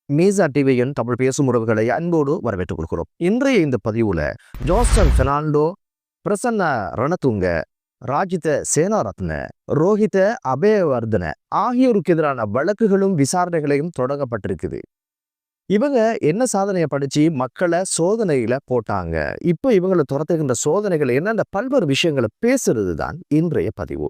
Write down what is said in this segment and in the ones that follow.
மீசா டிவியின் தமிழ் பேசும் உறவுகளை அன்போடு வரவேற்றுக் கொள்கிறோம். இன்றைய இந்த பதிவுல ஜோன்சன் பெர்னாண்டோ, பிரசன்ன ரணதுங்க, ராஜித சேனாரத்ன, ரோஹித அபேவர்தன ஆகியோருக்கு எதிரான வழக்குகளும் விசாரணைகளையும் தொடங்கப்பட்டிருக்குது. இவங்க என்ன சாதனையை படிச்சு மக்களை சோதனையில போட்டாங்க, இப்ப இவங்களை துரத்துகின்ற சோதனைகள் என்னென்ன பல்வேறு விஷயங்களை பேசுறது தான் இன்றைய பதிவு.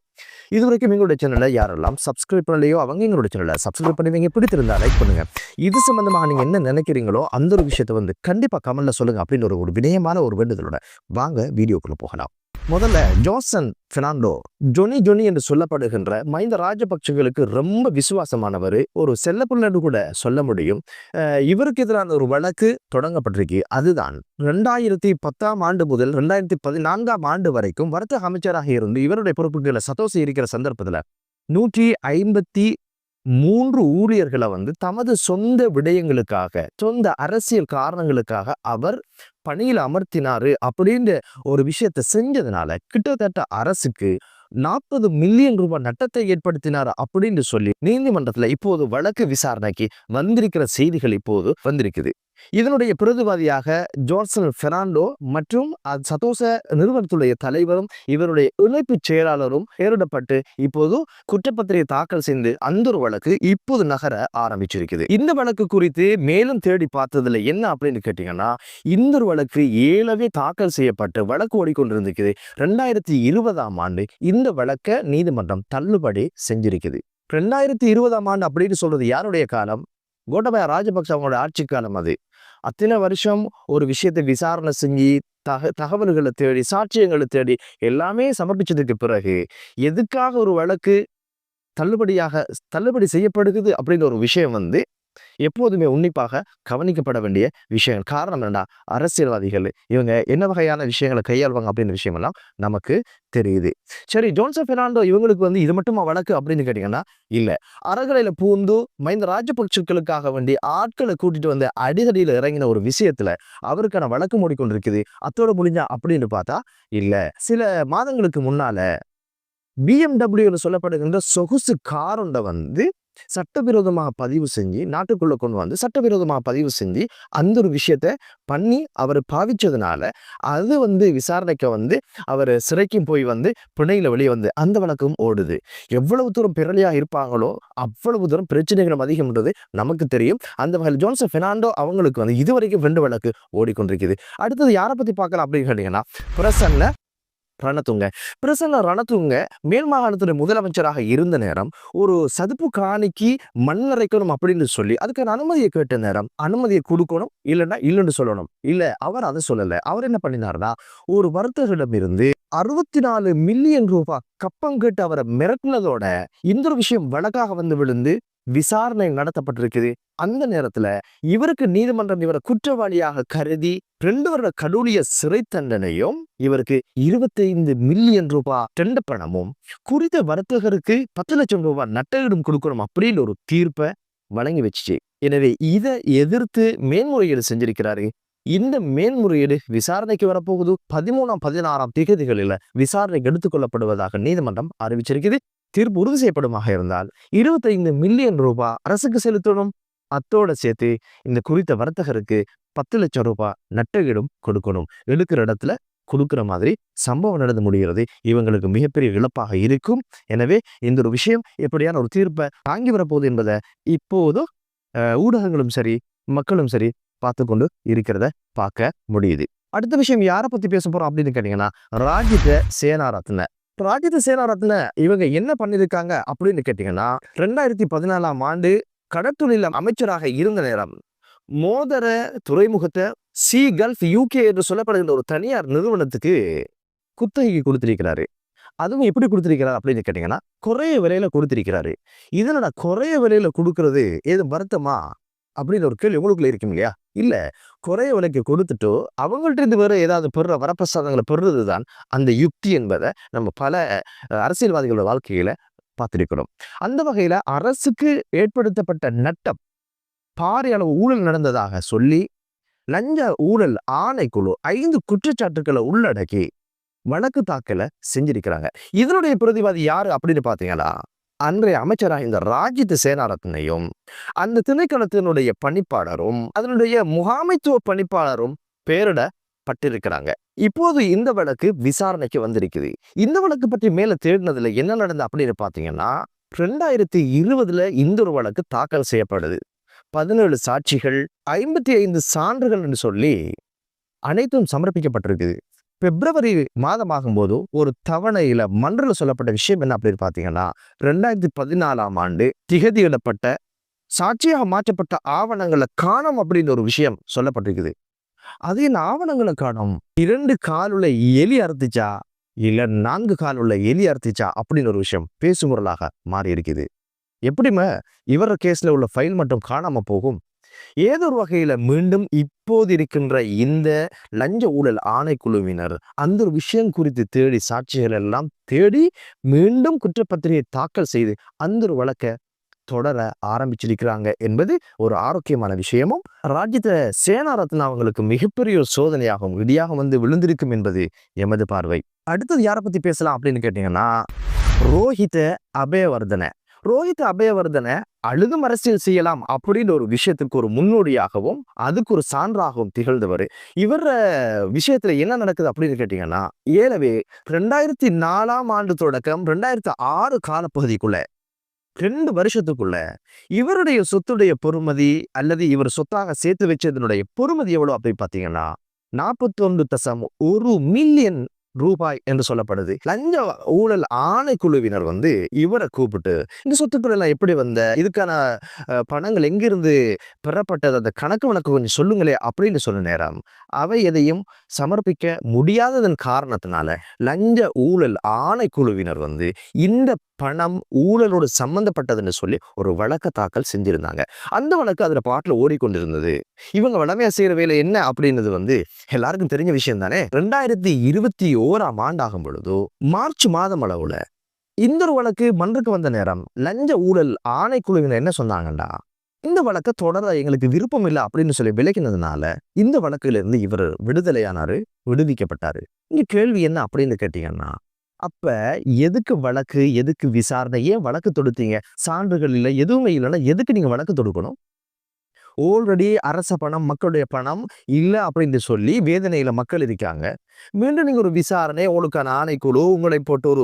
இதுவரைக்கும் எங்களுடைய சேனலை யாரெல்லாம் சப்ஸ்கிரைப் பண்ணலையோ அவங்க எங்களுடைய சேனலை சப்ஸ்கிரைப் பண்ணுவீங்க, பிடித்திருந்தா லைக் பண்ணுங்க. இது சம்பந்தமாக நீங்க என்ன நினைக்கிறீங்களோ அந்த ஒரு விஷயத்தை கண்டிப்பா கமெண்ட்ல சொல்லுங்க அப்படின்னு ஒரு வினயமான ஒரு வேண்டுதலோட வாங்க வீடியோக்குள்ள போகலாம். முதல்ல ஜோன்சன் பெர்னாண்டோ ஜொனி என்று சொல்லப்படுகின்ற மஹிந்த ராஜபக்சேகளுக்கு ரொம்ப விசுவாசமானவர், ஒரு செல்லப்பிள்ளை கூட சொல்ல முடியும். இவருக்கு எதிரான ஒரு வழக்கு தொடங்கப்பட்டிருக்கு. அதுதான் 2010ஆம் ஆண்டு முதல் 2014ஆம் ஆண்டு வரைக்கும் வர்த்தக அமைச்சராக இருந்து இவருடைய பொறுப்புகளை சதோசி இருக்கிற சந்தர்ப்பத்தில் 153 ஊழியர்களை தமது சொந்த விடயங்களுக்காக, சொந்த அரசியல் காரணங்களுக்காக அவர் பணியில் அமர்த்தினாரு அப்படின்ற ஒரு விஷயத்தை செஞ்சதுனால கிட்டத்தட்ட அரசுக்கு 40 மில்லியன் ரூபாய் நட்டத்தை ஏற்படுத்தினார் அப்படின்னு சொல்லி நீதிமன்றத்துல இப்போது வழக்கு விசாரணைக்கு வந்திருக்கிற செய்திகள் இப்போது வந்திருக்குது. இதனுடைய பிரதிவாதியாக ஜோன்சன் பெர்னாண்டோ மற்றும் சதோச நிறுவனத்துடைய தலைவரும் இவருடைய இணைப்பு செயலாளரும் பெயரிடப்பட்டு இப்போது குற்றப்பத்திரிகை தாக்கல் செய்து அந்த ஒரு வழக்கு இப்போது நகர ஆரம்பிச்சிருக்குது. இந்த வழக்கு குறித்து மேலும் தேடி பார்த்ததுல என்ன அப்படின்னு கேட்டீங்கன்னா, இந்த ஒரு வழக்கு ஏலவே தாக்கல் செய்யப்பட்டு வழக்கு ஓடிக்கொண்டிருந்திருக்குது. 2020ஆம் ஆண்டு இந்த வழக்கை நீதிமன்றம் தள்ளுபடி செஞ்சிருக்குது. 2020ஆம் ஆண்டு அப்படின்னு சொல்றது யாருடைய காலம்? கோட்டபாய ராஜபக்ச அவங்களோட ஆட்சி காலம். அது அத்தனை வருஷம் ஒரு விஷயத்தை விசாரணை செஞ்சு தகவல்களை தேடி சாட்சியங்களை தேடி எல்லாமே சமர்ப்பிச்சதுக்கு பிறகு எதுக்காக ஒரு வழக்கு தள்ளுபடி செய்யப்படுகிறது அப்படின்ற ஒரு விஷயம் எப்போதுமே உன்னிப்பாக கவனிக்கப்பட வேண்டிய விஷயம். காரணம் என்னன்னா, அரசியல்வாதிகள் இவங்க என்ன வகையான விஷயங்களை கையாள்வாங்க அப்படின்ற விஷயம் எல்லாம் நமக்கு தெரியுது. சரி, ஜோன்சன் பெர்னாண்டோ இவங்களுக்கு இது மட்டுமா வழக்கு அப்படின்னு கேட்டீங்கன்னா இல்ல. அறகலையில பூந்து மஹிந்த ராஜபக்சேக்களுக்காக வேண்டி ஆட்களை கூட்டிட்டு அடிதடியில இறங்கின ஒரு விஷயத்துல அவருக்கான வழக்கு மூடிக்கொண்டிருக்குது. அத்தோட முடிஞ்சா அப்படின்னு பார்த்தா இல்ல. சில மாதங்களுக்கு முன்னால BMW சொல்லப்படுகின்ற சொகுசு காரொண்ட சட்டவிரோதமாக பதிவு செஞ்சு நாட்டுக்குள்ள கொண்டு சட்டவிரோதமாக பதிவு செஞ்சு அந்த ஒரு விஷயத்த பண்ணி அவர் பாவிச்சதுனால அது விசாரணைக்கு அவர் சிறைக்கும் போய் பிணையில வெளியே அந்த வழக்கும் ஓடுது. எவ்வளவு தூரம் பிறலியாக இருப்பாங்களோ அவ்வளவு தூரம் பிரச்சனைகளும் அதிகம்ன்றது நமக்கு தெரியும். அந்த வகையில் ஜோன்சன் பெர்னாண்டோ அவங்களுக்கு இதுவரைக்கும் 2 வழக்கு ஓடிக்கொண்டிருக்குது. அடுத்தது யாரை பத்தி பார்க்கலாம் அப்படின்னு கேட்டீங்கன்னா, பிரசன்ன ரணதுங்க மேல் மாகாணத்துடைய முதலமைச்சராக இருந்த நேரம் ஒரு சதுப்பு காணிக்கு மண் அரைக்கணும் அப்படின்னு சொல்லி அதுக்கான அனுமதியை கேட்ட நேரம் அனுமதியை கொடுக்கணும், இல்லைன்னா இல்லைன்னு சொல்லணும். இல்ல, அவர் அதை சொல்லல. அவர் என்ன பண்ணினார்னா, ஒரு வர்த்தகரிடம் இருந்து 64 மில்லியன் ரூபாய் கப்பம் கேட்டு அவரை மிரட்டினதோட இந்த ஒரு விஷயம் வழக்காக விழுந்து விசாரணை நடத்தப்பட்டிருக்குது. அந்த நேரத்துல இவருக்கு நீதிமன்றம் இவரை குற்றவாளியாக கருதி 2 வருட கடூழிய சிறை தண்டனையும் இவருக்கு 25 மில்லியன் ரூபாய் தண்ட பணமும் குறித்த வர்த்தகருக்கு 10 லட்சம் ரூபாய் நட்டஈடும் கொடுக்கணும் அப்படின்னு ஒரு தீர்ப்பை வழங்கி வச்சுச்சு. எனவே இதை எதிர்த்து மேன்முறையீடு செஞ்சிருக்கிறாரு. இந்த மேன்முறையீடு விசாரணைக்கு வரப்போகுது. 13ஆம் 16ஆம் தேதிகளில் விசாரணைக்கு எடுத்துக்கொள்ளப்படுவதாக நீதிமன்றம் அறிவிச்சிருக்குது. தீர்ப்பு உறுதி செய்யப்படுமாக இருந்தால் 25 மில்லியன் ரூபாய் அரசுக்கு செலுத்தணும். அத்தோட சேர்த்து இந்த குறித்த வர்த்தகருக்கு 10 லட்சம் ரூபாய் நட்டஈடும் கொடுக்கணும். எடுக்கிற இடத்துல கொடுக்குற மாதிரி சம்பவம் நடந்து முடிகிறது. இவங்களுக்கு மிகப்பெரிய இழப்பாக இருக்கும். எனவே இந்த ஒரு விஷயம் எப்படியான ஒரு தீர்ப்பை தாங்கி வரப்போகுது என்பதை இப்போது ஊடகங்களும் சரி மக்களும் சரி பார்த்து கொண்டு இருக்கிறத பார்க்க முடியுது. அடுத்த விஷயம் யாரை பத்தி பேச போறோம் அப்படின்னு கேட்டீங்கன்னா, ராஜித சேனாரத்ன இவங்க என்ன பண்ணிருக்காங்க அப்படின்னு கேட்டீங்கன்னா, 2014ஆம் ஆண்டு கடற்தொழில் அமைச்சராக இருந்த நேரம் மோதர துறைமுகத்தை சி கல்ஃப் UK என்று சொல்லப்படுகின்ற ஒரு தனியார் நிறுவனத்துக்கு குத்தகைக்கு கொடுத்திருக்கிறாரு. அதுவும் எப்படி கொடுத்திருக்கிறார் அப்படின்னு கேட்டீங்கன்னா, குறைய விலையில கொடுத்திருக்கிறாரு. இதனோட குறைய விலையில கொடுக்கறது ஏது வருத்தமா அப்படின்னு ஒரு கேள்வி உங்களுக்குள்ள இருக்கும் இல்லையா? இல்ல, குறைய விலைக்கு கொடுத்துட்டோ அவங்கள்ட்ட இருந்து வேற ஏதாவது வரப்பிரசாதங்களை பெறுறது தான் அந்த யுக்தி என்பதை நம்ம பல அரசியல்வாதிகளோட வாழ்க்கையில பார்த்திருக்கிறோம். அந்த வகையில அரசுக்கு ஏற்படுத்தப்பட்ட நட்டம் பாரிய அளவு ஊழல் நடந்ததாக சொல்லி லஞ்ச ஊழல் ஆணைக்குழு 5 குற்றச்சாட்டுக்களை உள்ளடக்கி வழக்கு தாக்கல செஞ்சிருக்கிறாங்க. இதனுடைய பிரதிவாதி யாரு அப்படின்னு பாத்தீங்கன்னா, அன்றைய அமைச்சராக இந்த ராஜித சேனாரத்னையும் அந்த திணைக்களத்தினுடைய பணிப்பாளரும் அதனுடைய முகாமைத்துவ பணிப்பாளரும் பெயரிடப்பட்டிருக்கிறாங்க. இப்போது இந்த வழக்கு விசாரணைக்கு வந்திருக்குது. இந்த வழக்கு பற்றி மேல தேடினதுல என்ன நடந்தது அப்படின்னு பாத்தீங்கன்னா, 2020 இந்த ஒரு வழக்கு தாக்கல் செய்யப்படுது. 17 சாட்சிகள், 55 சான்றுகள் என்று சொல்லி அனைத்தும் சமர்ப்பிக்கப்பட்டிருக்குது. பிப்ரவரி மாதமாகும்போது ஒரு தவணையில மன்றல சொல்லப்பட்ட விஷயம் என்ன அப்படின்னு பாத்தீங்கன்னா, 2014 ஆண்டு திகதியிடப்பட்ட சாட்சியாக மாற்றப்பட்ட ஆவணங்களை காணோம் அப்படின்னு ஒரு விஷயம் சொல்லப்பட்டிருக்குது. அது என்ன ஆவணங்களை காணோம்? 2 காலுள்ள எலி அறுத்துச்சா இல்ல 4 காலுள்ள எலி அறுத்துச்சா அப்படின்னு ஒரு விஷயம் பேசுமுறலாக மாறி இருக்குது. எப்படிமே இவர கேஸ்ல உள்ள ஃபைல் மட்டும் காணாம போகும். ஏதோ ஒரு வகையில மீண்டும் இப்போது இருக்கின்ற இந்த லஞ்ச ஊழல் ஆணைக்குழுவினர் அந்த ஒரு விஷயம் குறித்து தேடி சாட்சிகள் எல்லாம் தேடி மீண்டும் குற்றப்பத்திரிகை தாக்கல் செய்து அந்த ஒரு வழக்கை தொடர ஆரம்பிச்சிருக்கிறாங்க என்பது ஒரு ஆரோக்கியமான விஷயமும் ராஜித சேனாரத்ன அவங்களுக்கு மிகப்பெரிய ஒரு சோதனையாகும் இடியாக வந்து விழுந்திருக்கும் என்பது எமது பார்வை. அடுத்தது யாரை பத்தி பேசலாம் அப்படின்னு கேட்டீங்கன்னா, ரோஹித அபேவர்தன. ரோஹித் அபேவர்தன அழுதும் அரசியல் செய்யலாம் அப்படின்ற ஒரு விஷயத்துக்கு ஒரு முன்னோடியாகவும் அதுக்கு ஒரு சான்றாகவும் திகழ்ந்தவர். இவர விஷயத்துல என்ன நடக்குது அப்படின்னு கேட்டீங்கன்னா, ஏலவே 2004 ஆண்டு தொடக்கம் 2006 காலப்பகுதிக்குள்ள 2 வருஷத்துக்குள்ள இவருடைய சொத்துடைய பொறுமதி அல்லது இவர் சொத்தாக சேர்த்து வச்சதனுடைய பொறுமதி எவ்வளவு அப்படி பாத்தீங்கன்னா 41.1 மில்லியன் ரூபாய் என்று சொல்லப்படுது. லஞ்ச ஊழல் ஆணைக்குழுவினர் வந்து இவரை கூப்பிட்டு இந்த சொத்துக்கள் எல்லாம் எப்படி வந்த, இதுக்கான பணங்கள் எங்கிருந்து பெறப்பட்டது, அந்த கணக்கு வழக்கு கொஞ்சம் சொல்லுங்களே அப்படின்னு சொன்ன நேரம் அவை எதையும் சமர்ப்பிக்க முடியாததன் காரணத்தினால லஞ்ச ஊழல் ஆணைக்குழுவினர் வந்து இந்த பணம் ஊழலோடு சம்பந்தப்பட்டதுன்னு சொல்லி ஒரு வழக்க தாக்கல் செஞ்சிருந்தாங்க. அந்த வழக்கு அதுல பாட்டுல ஓடிக்கொண்டிருந்தது. இவங்க வளமையா செய்யற வேலை என்ன அப்படின்றது வந்து எல்லாருக்கும் தெரிஞ்ச விஷயம் தானே. 2021 ஆண்டாகும் பொழுது மார்ச் மாதம் அளவுல இந்த ஒரு வழக்கு மன்றுக்கு வந்த நேரம் லஞ்ச ஊழல் ஆணைக்குழுவினர் என்ன சொன்னாங்கண்டா, இந்த வழக்கை தொடர எங்களுக்கு விருப்பம் இல்லை அப்படின்னு சொல்லி விலக்கினதுனால இந்த வழக்குல இருந்து இவர் விடுதலையானாரு, விடுவிக்கப்பட்டாரு. இங்க கேள்வி என்ன அப்படின்னு கேட்டீங்கன்னா, அப்ப எதுக்கு வழக்கு, எதுக்கு விசாரணை, ஏன் வழக்கு தொடுத்தீங்க? சான்றுகள் இல்லை, எதுவுமே இல்லைன்னா எதுக்கு நீங்க வழக்கு தொடுக்கணும்? ஆல்ரெடி அரச பணம், மக்களுடைய பணம் இல்லை அப்படின்னு சொல்லி வேதனையில மக்கள் இருக்காங்க. மீண்டும் நீங்க ஒரு விசாரணை, உங்களுக்கான ஆணைக்குழு, உங்களை போட்டு ஒரு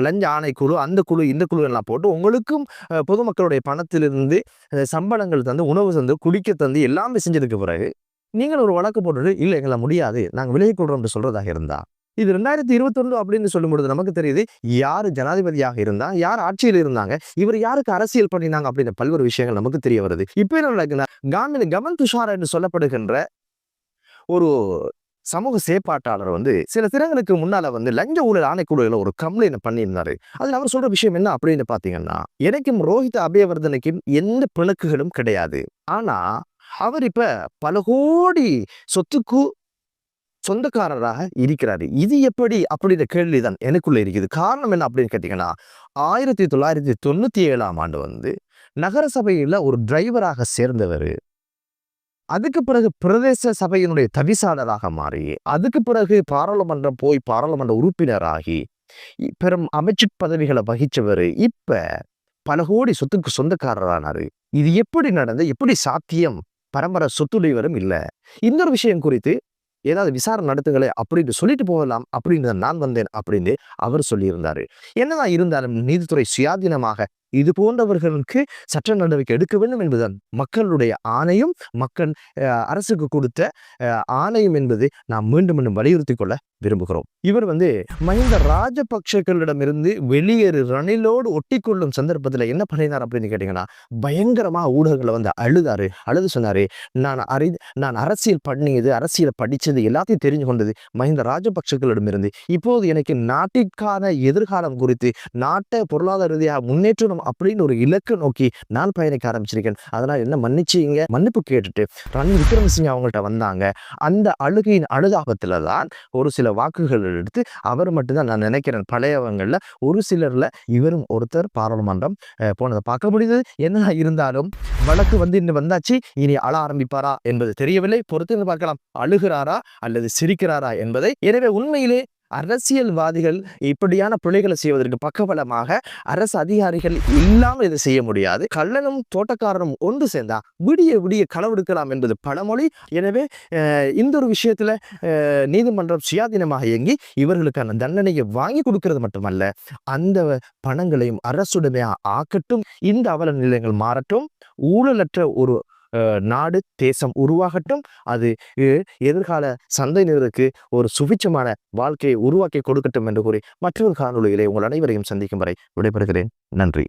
லஞ்ச ஆணைக்குழு, அந்த குழு இந்த குழு எல்லாம் போட்டு உங்களுக்கும் பொதுமக்களுடைய பணத்திலிருந்து சம்பளங்கள் தந்து, உணவு தந்து, குடிக்க தந்து எல்லாமே செஞ்சதுக்கு பிறகு நீங்கள் ஒரு வழக்கு போட்டுட்டு இல்லை எங்களை முடியாது நாங்கள் விலகிக் கொள்றோம் சொல்றதாக இருந்தா, இது 2021 அப்படின்னு சொல்லும் பொழுது நமக்கு தெரியுது யாரு ஜனாதிபதியாக இருந்தா, யார் ஆட்சியில் இருந்தாங்க, இவர் யாருக்கு அரசியல் பண்ணினாங்க அப்படின்னு பல்வேறு விஷயங்கள் நமக்கு தெரிய வருது. இப்ப என்ன நடக்குன்னா, கமன் துஷார் என்று சொல்லப்படுகின்ற ஒரு சமூக செயற்பாட்டாளர் வந்து சில தினங்களுக்கு முன்னால வந்து லஞ்ச ஊழல் ஆணைக்குழுல ஒரு கம்ப்ளைண்ட் பண்ணியிருந்தாரு. அதுல அவர் சொல்ற விஷயம் என்ன அப்படின்னு பாத்தீங்கன்னா, எனக்கும் ரோஹித் அபேவர்தனைக்கும் எந்த பிணக்குகளும் கிடையாது. ஆனா அவர் இப்ப பல கோடி சொத்துக்கு சொந்தக்காரராக இருக்கிறாரு. இது எப்படி அப்படின்ற கேள்விதான் எனக்குள்ள இருக்குது. காரணம் என்ன அப்படின்னு கேட்டீங்கன்னா, 1997 ஆண்டு வந்து நகர சபையில ஒரு டிரைவராக சேர்ந்தவர். அதுக்கு பிறகு பிரதேச சபையினுடைய தவிசாளராக மாறி, அதுக்கு பிறகு பாராளுமன்றம் போய் பாராளுமன்ற உறுப்பினராகி பெரும் அமைச்சு பதவிகளை வகிச்சவர் இப்ப பல கோடி சொத்துக்கு சொந்தக்காரரானாரு. இது எப்படி நடந்து, எப்படி சாத்தியம்? பரம்பரை சொத்துடையவரும் இல்ல. இன்னொரு விஷயம் குறித்து ஏதாவது விசாரணை நடத்துங்களே அப்படின்னு சொல்லிட்டு போகலாம் அப்படின்னு நான் வந்தேன் அப்படின்னு அவர் சொல்லியிருந்தாரு. என்னதான் இருந்தாலும் நீதித்துறை சுயாதீனமாக இது போன்றவர்களுக்கு சட்ட நடவடிக்கை எடுக்க வேண்டும் என்பதுதான் மக்களுடைய ஆணையும், மக்கள் அரசுக்கு கொடுத்த ஆணையம் என்பது நாம் மீண்டும் மீண்டும் வலியுறுத்தி கொள்ள விரும்புகிறோம். இவர் வந்து மஹிந்த ராஜபக்ஷர்களிடமிருந்து வெளியேறு ரணிலோடு ஒட்டி கொள்ளும் சந்தர்ப்பத்தில் என்ன பண்ணினார் அப்படின்னு கேட்டீங்கன்னா, பயங்கரமா ஊடகங்களை வந்து அழுது சொன்னாரு, நான் அரசியல் பண்ணியது, அரசியல் படிச்சது எல்லாத்தையும் தெரிஞ்சு கொண்டது மஹிந்த ராஜபக்ஷர்களிடமிருந்து. இப்போது எனக்கு நாட்டிற்கான எதிர்காலம் குறித்து, நாட்டை பொருளாதார ரீதியாக முன்னேற்றம் அப்படின்னு ஒரு இலக்கை நோக்கி நான் பயணிக்க ஆரம்பிச்சிருக்கேன். அதனால் என்ன மன்னிச்சுங்க, மன்னிப்பு கேட்டுட்டு ரணில் விக்ரமசிங்க அவங்கள்ட்ட வந்தாங்க. அந்த அழுகையின் அனுதாபத்துல தான் ஒரு சில வாக்குகள் எடுத்து அவர் மட்டும்தான் நான் நினைக்கிறேன் பழையவங்கள்ல ஒரு சிலர்ல இவரும் ஒருத்தர் பாராளுமன்றம் போனதை பார்க்க முடியுது. என்ன இருந்தாலும் வழக்கு வந்து இன்னும் வந்தாச்சு, இனி அழ ஆரம்பிப்பாரா என்பது தெரியவில்லை. பொறுத்து பார்க்கலாம், அழுகிறாரா அல்லது சிரிக்கிறாரா என்பதை. எனவே உண்மையிலே அரசியல்வாதிகள் இப்படியான பிழைகளை செய்வதற்கு பக்கபலமாக அரசு அதிகாரிகள் இல்லாமல் இதை செய்ய முடியாது. கள்ளனும் தோட்டக்காரனும் ஒன்று சேர்ந்தா விடிய விடிய களவெடுக்கலாம் என்பது பழமொழி. எனவே இந்த ஒரு விஷயத்துல நீதிமன்றம் சுயாதீனமாக இயங்கி இவர்களுக்கான தண்டனையை வாங்கி கொடுக்கிறது மட்டுமல்ல, அந்த பணங்களையும் அரசுடைமையாக ஆக்கட்டும். இந்த அவல நிலையங்கள் மாறட்டும். ஊழலற்ற ஒரு நாடு தேசம் உருவாகட்டும். அது எதிர்கால சந்ததியினருக்கு ஒரு சுபிட்சமான வாழ்க்கையை உருவாக்கி கொடுக்கட்டும் என்று கூறி மற்றொரு காணொளியிலே உங்கள் அனைவரையும் சந்திக்கும் வரை விடைபெறுகிறேன். நன்றி.